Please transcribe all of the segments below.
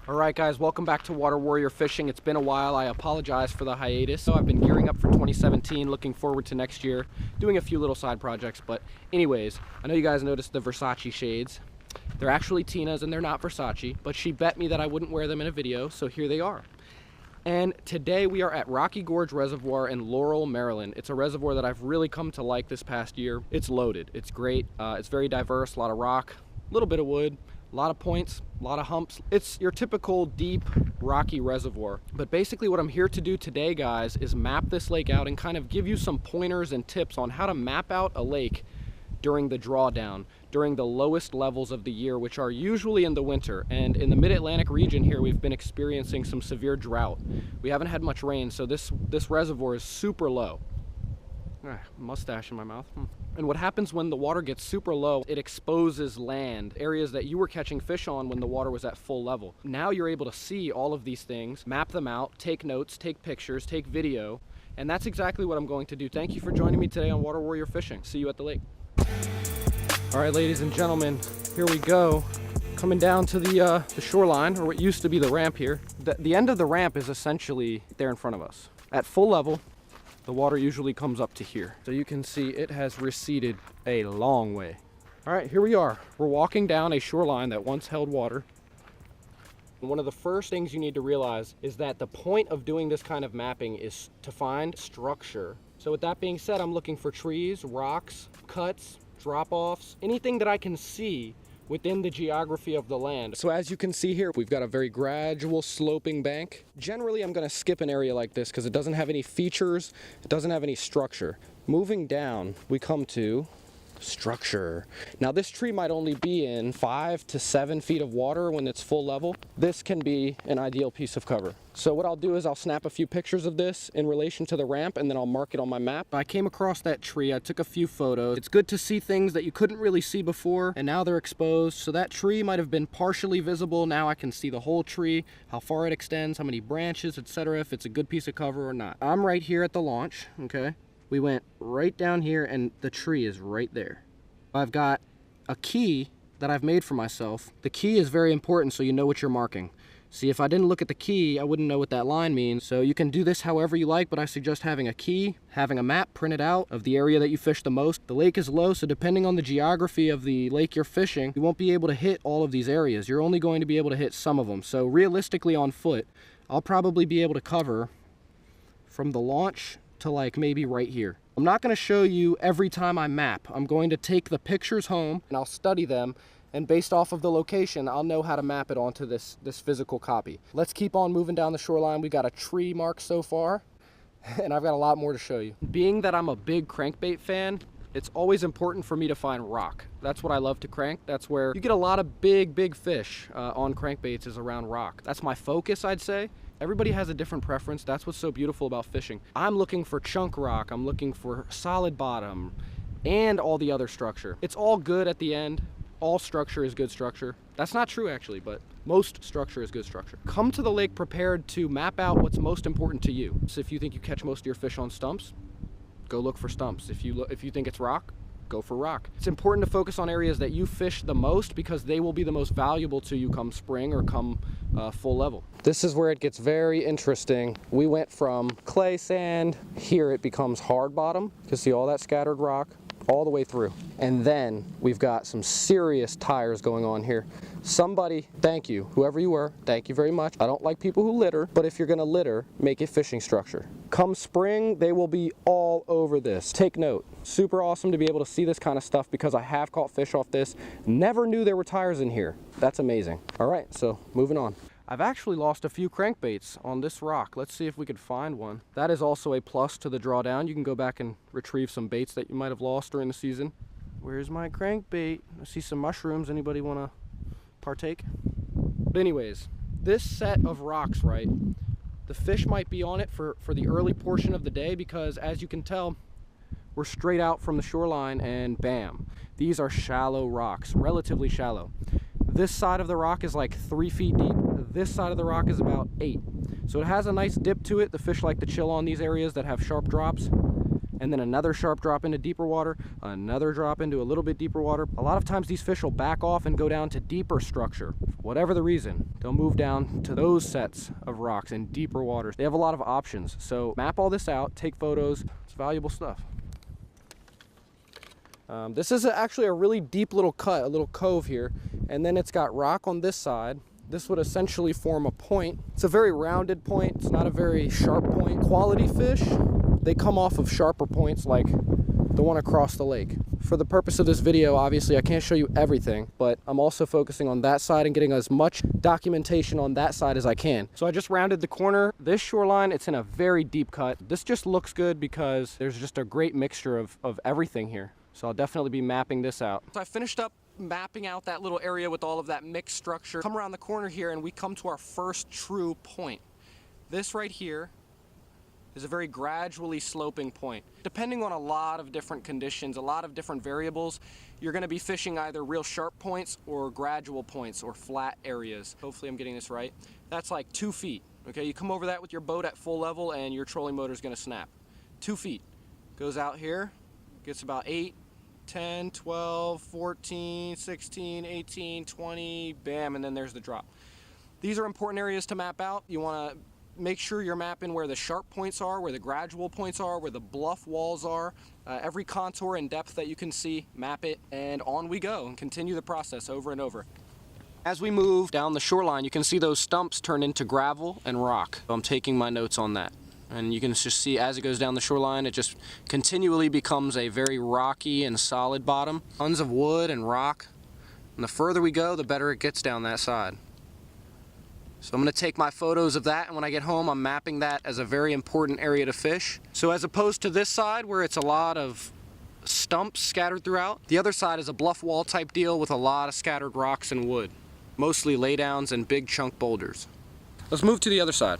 Alright guys, welcome back to Water Warrior Fishing. It's been a while. I apologize for the hiatus. So I've been gearing up for 2017, looking forward to next year, doing a few little side projects. But anyways, I know you guys noticed the Versace shades. They're actually Tina's and they're not Versace, but she bet me that I wouldn't wear them in a video, so here they are. And today we are at Rocky Gorge Reservoir in Laurel, Maryland. It's a reservoir that I've really come to like this past year. It's loaded, it's great, it's very diverse, a lot of rock, a little bit of wood, a lot of points, a lot of humps. It's your typical deep, rocky reservoir. But basically what I'm here to do today, guys, is map this lake out and kind of give you some pointers and tips on how to map out a lake during the drawdown, during the lowest levels of the year, which are usually in the winter. And in the mid-Atlantic region here, we've been experiencing some severe drought. We haven't had much rain, so this reservoir is super low. Mustache in my mouth. And what happens when the water gets super low, it exposes land, areas that you were catching fish on when the water was at full level. Now you're able to see all of these things, map them out, take notes, take pictures, take video, and that's exactly what I'm going to do. Thank you for joining me today on Water Warrior Fishing. See you at the lake. All right, ladies and gentlemen, here we go. Coming down to the shoreline, or what used to be the ramp here. The end of the ramp is essentially there in front of us. At full level, the water usually comes up to here. So you can see it has receded a long way. All right, here we are. We're walking down a shoreline that once held water. And one of the first things you need to realize is that the point of doing this kind of mapping is to find structure. So with that being said, I'm looking for trees, rocks, cuts, drop-offs, anything that I can see within the geography of the land. So as you can see here, we've got a very gradual sloping bank. Generally, I'm gonna skip an area like this because it doesn't have any features, it doesn't have any structure. Moving down, we come to structure. Now this tree might only be in 5 to 7 feet of water when it's full level. This can be an ideal piece of cover. So what I'll do is I'll snap a few pictures of this in relation to the ramp and then I'll mark it on my map. I came across that tree, I took a few photos. It's good to see things that you couldn't really see before and now they're exposed. So that tree might have been partially visible. Now I can see the whole tree, how far it extends, how many branches, etc. if it's a good piece of cover or not. I'm right here at the launch, okay? We went right down here and the tree is right there. I've got a key that I've made for myself. The key is very important so you know what you're marking. See, if I didn't look at the key, I wouldn't know what that line means. So you can do this however you like, but I suggest having a key, having a map printed out of the area that you fish the most. The lake is low, so depending on the geography of the lake you're fishing, you won't be able to hit all of these areas. You're only going to be able to hit some of them. So realistically on foot, I'll probably be able to cover from the launch to like maybe right here. I'm not going to show you every time I map. I'm going to take the pictures home and I'll study them, and based off of the location, I'll know how to map it onto this physical copy. Let's keep on moving down the shoreline. We got a tree mark so far, and I've got a lot more to show you. Being that I'm a big crankbait fan, it's always important for me to find rock. That's what I love to crank. That's where you get a lot of big fish on crankbaits, is around rock. That's my focus, I'd say. Everybody has a different preference. That's what's so beautiful about fishing. I'm looking for chunk rock, I'm looking for solid bottom, and all the other structure. It's all good at the end. All structure is good structure. That's not true actually, but most structure is good structure. Come to the lake prepared to map out what's most important to you. So if you think you catch most of your fish on stumps, go look for stumps. If you think it's rock, go for rock. It's important to focus on areas that you fish the most because they will be the most valuable to you come spring or come full level. This is where it gets very interesting. We went from clay sand, here it becomes hard bottom. You can see all that scattered rock all the way through. And then we've got some serious tires going on here. Somebody, thank you, whoever you were, thank you very much. I don't like people who litter, but if you're gonna litter, make a fishing structure. Come spring, they will be all over this. Take note. Super awesome to be able to see this kind of stuff because I have caught fish off this. Never knew there were tires in here. That's amazing. All right, so moving on. I've actually lost a few crankbaits on this rock. Let's see if we could find one. That is also a plus to the drawdown. You can go back and retrieve some baits that you might have lost during the season. Where's my crankbait? I see some mushrooms. Anybody want to partake? But anyways, this set of rocks, right? The fish might be on it for the early portion of the day because, as you can tell, we're straight out from the shoreline and bam. These are shallow rocks, relatively shallow. This side of the rock is like 3 feet deep. This side of the rock is about 8. So it has a nice dip to it. The fish like to chill on these areas that have sharp drops. And then another sharp drop into deeper water, another drop into a little bit deeper water. A lot of times these fish will back off and go down to deeper structure, whatever the reason, they'll move down to those sets of rocks in deeper waters. They have a lot of options. So map all this out, take photos. It's valuable stuff. This is actually a really deep little cut, a little cove here, and then it's got rock on this side. This would essentially form a point. It's a very rounded point. It's not a very sharp point. Quality fish, they come off of sharper points like the one across the lake. For the purpose of this video, obviously I can't show you everything, but I'm also focusing on that side and getting as much documentation on that side as I can. So I just rounded the corner. This shoreline, it's in a very deep cut. This just looks good because there's just a great mixture of everything here. So I'll definitely be mapping this out. So I finished up mapping out that little area with all of that mixed structure. Come around the corner here and we come to our first true point. This right here is a very gradually sloping point. Depending on a lot of different conditions, a lot of different variables, you're gonna be fishing either real sharp points or gradual points or flat areas. Hopefully I'm getting this right. That's like 2 feet, okay? You come over that with your boat at full level and your trolling motor is gonna snap. 2 feet. Goes out here, gets about 8, 10, 12, 14, 16, 18, 20, bam, and then there's the drop. These are important areas to map out. You wanna make sure you're mapping where the sharp points are, where the gradual points are, where the bluff walls are. Every contour and depth that you can see, map it, and on we go, and continue the process over and over. As we move down the shoreline, you can see those stumps turn into gravel and rock. So I'm taking my notes on that. And you can just see as it goes down the shoreline, it just continually becomes a very rocky and solid bottom. Tons of wood and rock. And the further we go, the better it gets down that side. So I'm going to take my photos of that, and when I get home, I'm mapping that as a very important area to fish. So as opposed to this side where it's a lot of stumps scattered throughout, the other side is a bluff wall type deal with a lot of scattered rocks and wood. Mostly laydowns and big chunk boulders. Let's move to the other side.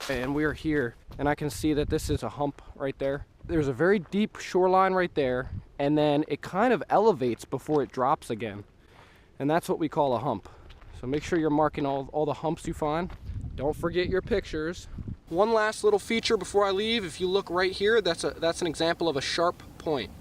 And we're here, and I can see that this is a hump right there. There's a very deep shoreline right there, and then it kind of elevates before it drops again. And that's what we call a hump. So make sure you're marking all the humps you find. Don't forget your pictures. One last little feature before I leave. If you look right here, that's an example of a sharp point.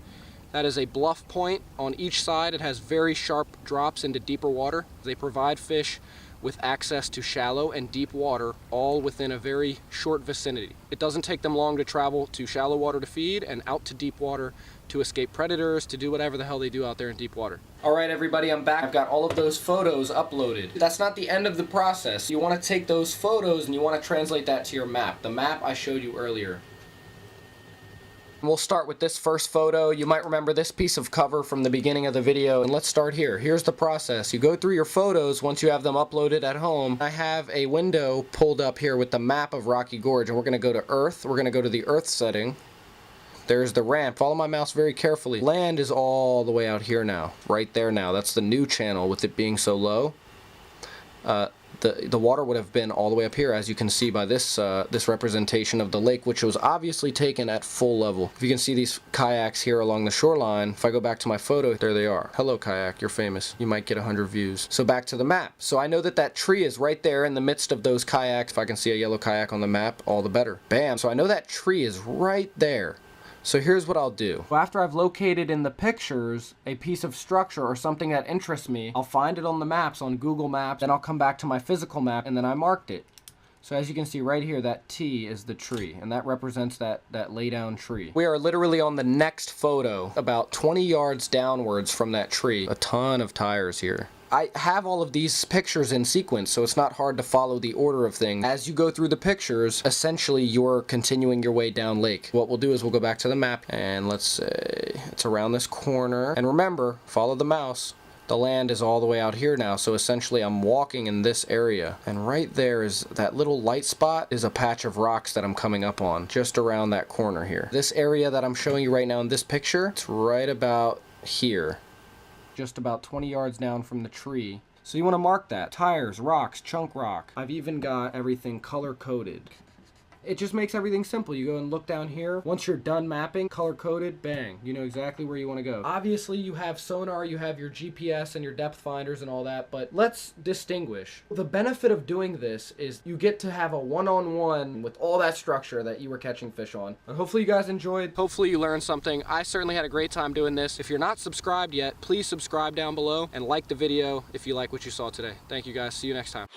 That is a bluff point. On each side, it has very sharp drops into deeper water. They provide fish with access to shallow and deep water, all within a very short vicinity. It doesn't take them long to travel to shallow water to feed and out to deep water to escape predators, to do whatever the hell they do out there in deep water. All right, everybody, I'm back. I've got all of those photos uploaded. That's not the end of the process. You want to take those photos and you want to translate that to your map. The map I showed you earlier. We'll start with this first photo. You might remember this piece of cover from the beginning of the video, and let's start here. Here's the process. You go through your photos once you have them uploaded at home. I have a window pulled up here with the map of Rocky Gorge, and we're going to go to Earth. We're going to go to the Earth setting. There's the ramp. Follow my mouse very carefully. Land is all the way out here now, right there now. That's the new channel with it being so low. The water would have been all the way up here, as you can see by this this representation of the lake, which was obviously taken at full level. If you can see these kayaks here along the shoreline, if I go back to my photo, there they are. Hello kayak, you're famous. You might get 100 views. So back to the map. So I know that that tree is right there in the midst of those kayaks. If I can see a yellow kayak on the map, all the better. Bam! So I know that tree is right there. So here's what I'll do. Well, after I've located in the pictures a piece of structure or something that interests me, I'll find it on the maps, on Google Maps, then I'll come back to my physical map, and then I marked it. So as you can see right here, that T is the tree, and that represents that laydown tree. We are literally on the next photo, about 20 yards downwards from that tree. A ton of tires here. I have all of these pictures in sequence, so it's not hard to follow the order of things. As you go through the pictures, essentially you're continuing your way down lake. What we'll do is we'll go back to the map, and let's say it's around this corner. And remember, follow the mouse. The land is all the way out here now, so essentially I'm walking in this area. And right there is that little light spot is a patch of rocks that I'm coming up on, just around that corner here. This area that I'm showing you right now in this picture, it's right about here. Just about 20 yards down from the tree. So you want to mark that. Tires, rocks, chunk rock. I've even got everything color coded. it just makes everything simple. You go and look down here. Once you're done mapping, color coded, bang, you know exactly where you want to go. Obviously you have sonar, you have your GPS and your depth finders and all that, but let's distinguish. The benefit of doing this is you get to have a one-on-one with all that structure that you were catching fish on. And hopefully you guys enjoyed. Hopefully you learned something. I certainly had a great time doing this. If you're not subscribed yet, please subscribe down below and like the video if you like what you saw today. Thank you guys. See you next time.